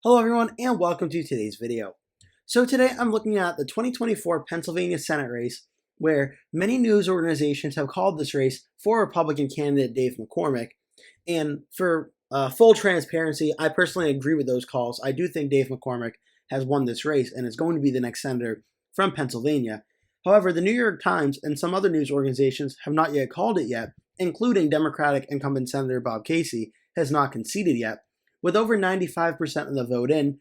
Hello everyone and welcome to today's video. So today I'm looking at the 2024 Pennsylvania Senate race where many news organizations have called this race for Republican candidate Dave McCormick. And for full transparency, I personally agree with those calls. I do think Dave McCormick has won this race and is going to be the next senator from Pennsylvania. However, the New York Times and some other news organizations have not yet called it yet, including Democratic incumbent Senator Bob Casey has not conceded yet. With over 95% of the vote in,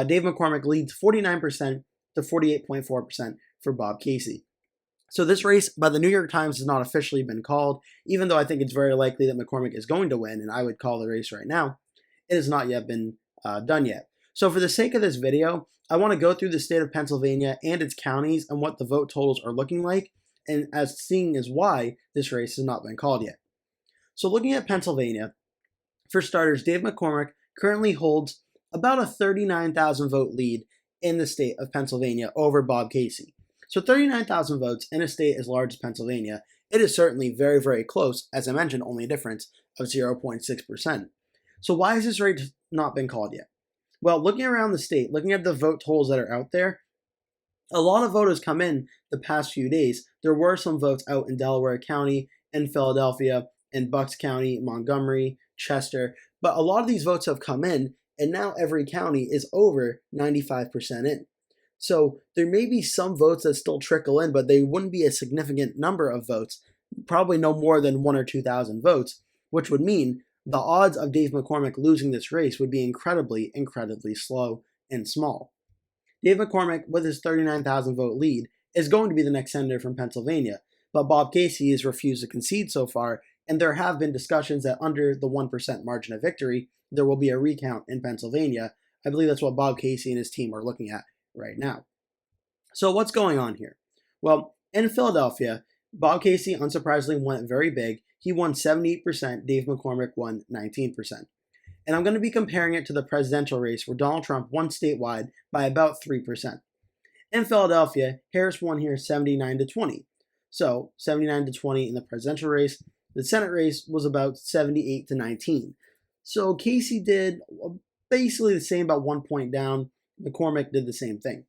Dave McCormick leads 49% to 48.4% for Bob Casey. So this race by the New York Times has not officially been called, even though I think it's very likely that McCormick is going to win, and I would call the race right now. It has not yet been done yet. So for the sake of this video, I want to go through the state of Pennsylvania and its counties and what the vote totals are looking like, and seeing as why this race has not been called yet. So looking at Pennsylvania, for starters, Dave McCormick currently holds about a 39,000 vote lead in the state of Pennsylvania over Bob Casey. So 39,000 votes in a state as large as Pennsylvania, it is certainly very, very close. As I mentioned, only a difference of 0.6%. So why has this race not been called yet? Well, looking around the state, looking at the vote totals that are out there, a lot of voters come in the past few days. There were some votes out in Delaware County, in Philadelphia, in Bucks County, Montgomery, Chester, but a lot of these votes have come in, and now every county is over 95% in. So there may be some votes that still trickle in, but they wouldn't be a significant number of votes, probably no more than 1,000 or 2,000 votes, which would mean the odds of Dave McCormick losing this race would be incredibly, incredibly slow and small. Dave McCormick, with his 39,000 vote lead, is going to be the next senator from Pennsylvania, but Bob Casey has refused to concede so far, and there have been discussions that under the 1% margin of victory, there will be a recount in Pennsylvania. I believe that's what Bob Casey and his team are looking at right now. So what's going on here? Well, in Philadelphia, Bob Casey unsurprisingly went very big. He won 78%, Dave McCormick won 19%. And I'm going to be comparing it to the presidential race where Donald Trump won statewide by about 3%. In Philadelphia, Harris won here 79-20. So 79-20 in the presidential race. The Senate race was about 78-19. So Casey did basically the same, about 1 point down. McCormick did the same thing.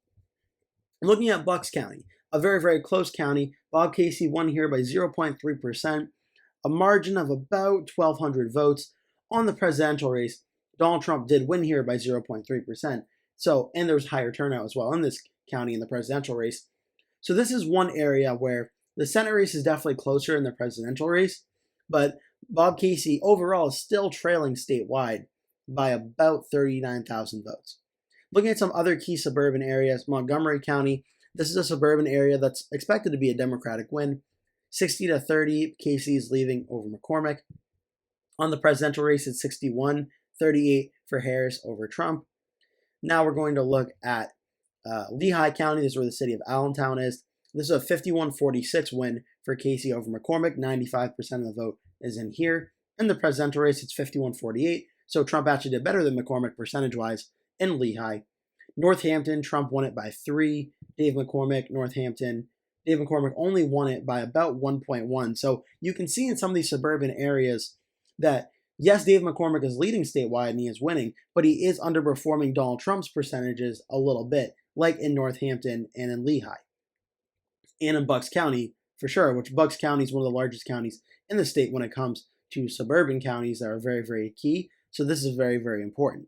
Looking at Bucks County, a very, very close county, Bob Casey won here by 0.3%, a margin of about 1,200 votes. On the presidential race, Donald Trump did win here by 0.3%. So, and there was higher turnout as well in this county in the presidential race. So this is one area where the Senate race is definitely closer in the presidential race, but Bob Casey overall is still trailing statewide by about 39,000 votes. Looking at some other key suburban areas, Montgomery County, this is a suburban area that's expected to be a Democratic win. 60-30, Casey is leaving over McCormick. On the presidential race, it's 61-38 for Harris over Trump. Now we're going to look at Lehigh County. This is where the city of Allentown is. This is a 51-46 win for Casey over McCormick. 95% of the vote is in here. In the presidential race, it's 51-48. So Trump actually did better than McCormick percentage-wise in Lehigh. Northampton, Trump won it by 3. Dave McCormick, Northampton. Dave McCormick only won it by about 1.1. So you can see in some of these suburban areas that, yes, Dave McCormick is leading statewide and he is winning, but he is underperforming Donald Trump's percentages a little bit, like in Northampton and in Lehigh. And in Bucks County, for sure, which Bucks County is one of the largest counties in the state when it comes to suburban counties that are very, very key. So this is very, very important.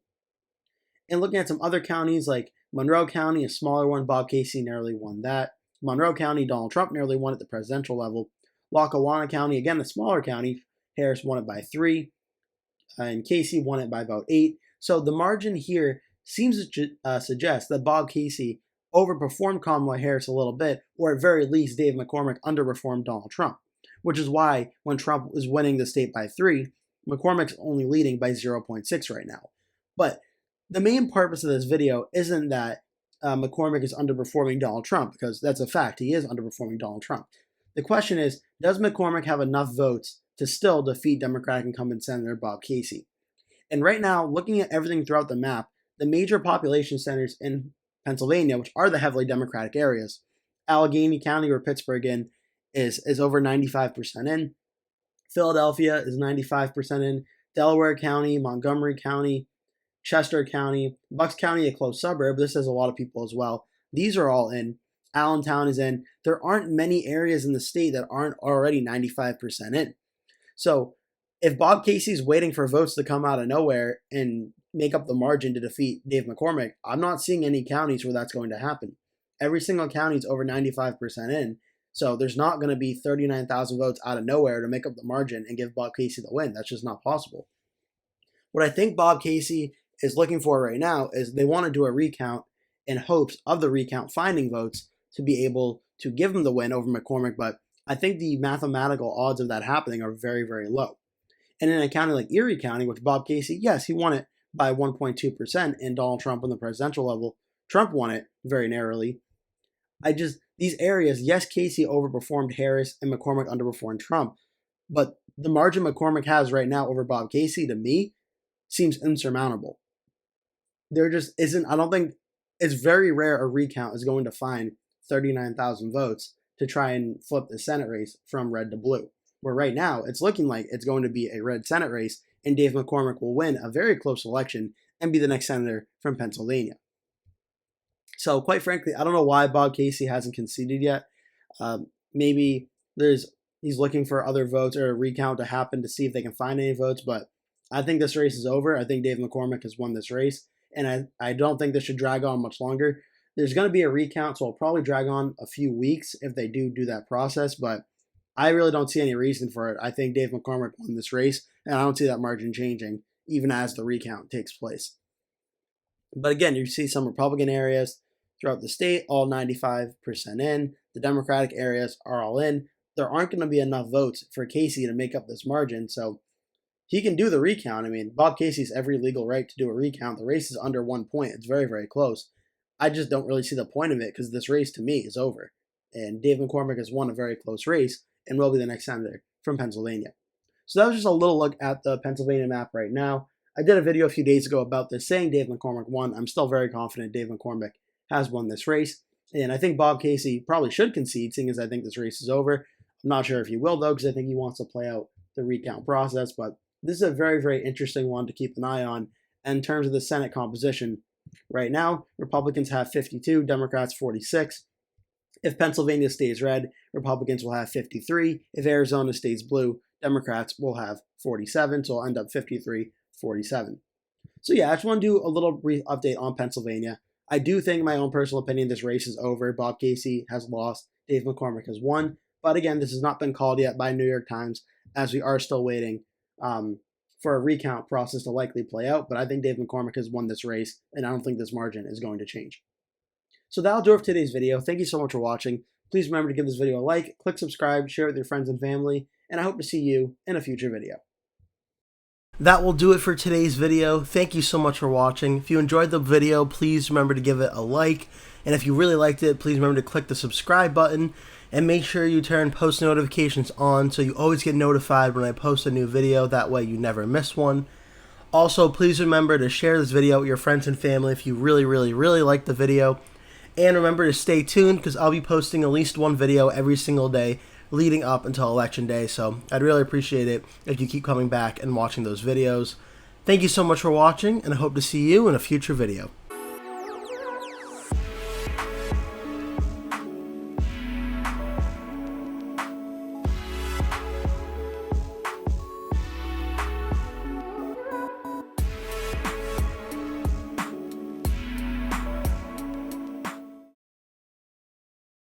And looking at some other counties like Monroe County, a smaller one, Bob Casey narrowly won that. Monroe County, Donald Trump nearly won at the presidential level. Lackawanna County, again, a smaller county, Harris won it by 3. And Casey won it by about 8. So the margin here seems to suggest that Bob Casey overperformed Kamala Harris a little bit, or at very least Dave McCormick underperformed Donald Trump, which is why when Trump is winning the state by 3, McCormick's only leading by 0.6 right now. But the main purpose of this video isn't that McCormick is underperforming Donald Trump, because that's a fact. He is underperforming Donald Trump. The question is, does McCormick have enough votes to still defeat Democratic incumbent Senator Bob Casey? And right now, looking at everything throughout the map, the major population centers in Pennsylvania, which are the heavily Democratic areas, Allegheny County, where Pittsburgh is over 95% in. Philadelphia is 95% in. Delaware County, Montgomery County, Chester County, Bucks County, a close suburb. This has a lot of people as well. These are all in. Allentown is in. There aren't many areas in the state that aren't already 95% in. So if Bob Casey's waiting for votes to come out of nowhere and make up the margin to defeat Dave McCormick, I'm not seeing any counties where that's going to happen. Every single county is over 95% in. So there's not going to be 39,000 votes out of nowhere to make up the margin and give Bob Casey the win. That's just not possible. What I think Bob Casey is looking for right now is they want to do a recount in hopes of the recount finding votes to be able to give him the win over McCormick, but I think the mathematical odds of that happening are very, very low. And in a county like Erie County, which Bob Casey, yes, he won it by 1.2%, and Donald Trump on the presidential level, Trump won it very narrowly. These areas, yes, Casey overperformed Harris and McCormick underperformed Trump, but the margin McCormick has right now over Bob Casey, to me, seems insurmountable. There just isn't, I don't think, it's very rare a recount is going to find 39,000 votes to try and flip the Senate race from red to blue. Where right now, it's looking like it's going to be a red Senate race, and Dave McCormick will win a very close election and be the next senator from Pennsylvania. So quite frankly, I don't know why Bob Casey hasn't conceded yet. Maybe he's looking for other votes or a recount to happen to see if they can find any votes, but I think this race is over. I think Dave McCormick has won this race, and I don't think this should drag on much longer. There's going to be a recount, so it'll probably drag on a few weeks if they do that process, but I really don't see any reason for it. I think Dave McCormick won this race, and I don't see that margin changing even as the recount takes place. But again, you see some Republican areas throughout the state, all 95% in. The Democratic areas are all in. There aren't going to be enough votes for Casey to make up this margin, so he can do the recount. I mean, Bob Casey has every legal right to do a recount. The race is under 1 point. It's very, very close. I just don't really see the point of it because this race, to me, is over. And Dave McCormick has won a very close race and will be the next senator from Pennsylvania. So that was just a little look at the Pennsylvania map right now. I did a video a few days ago about this saying Dave McCormick won. I'm still very confident Dave McCormick has won this race. And I think Bob Casey probably should concede, seeing as I think this race is over. I'm not sure if he will, though, because I think he wants to play out the recount process. But this is a very, very interesting one to keep an eye on in terms of the Senate composition. Right now, Republicans have 52, Democrats 46. If Pennsylvania stays red, Republicans will have 53. If Arizona stays blue, Democrats will have 47. So it'll end up 53-47. So yeah, I just want to do a little brief update on Pennsylvania. I do think, in my own personal opinion, this race is over. Bob Casey has lost. Dave McCormick has won. But again, this has not been called yet by New York Times, as we are still waiting for a recount process to likely play out. But I think Dave McCormick has won this race, and I don't think this margin is going to change. So that'll do it for today's video. Thank you so much for watching. Please remember to give this video a like, click subscribe, share it with your friends and family, and I hope to see you in a future video. That will do it for today's video. Thank you so much for watching. If you enjoyed the video, please remember to give it a like. And if you really liked it, please remember to click the subscribe button and make sure you turn post notifications on so you always get notified when I post a new video. That way you never miss one. Also, please remember to share this video with your friends and family if you really, really, really like the video. And remember to stay tuned because I'll be posting at least one video every single day leading up until Election Day, so I'd really appreciate it if you keep coming back and watching those videos. Thank you so much for watching, and I hope to see you in a future video.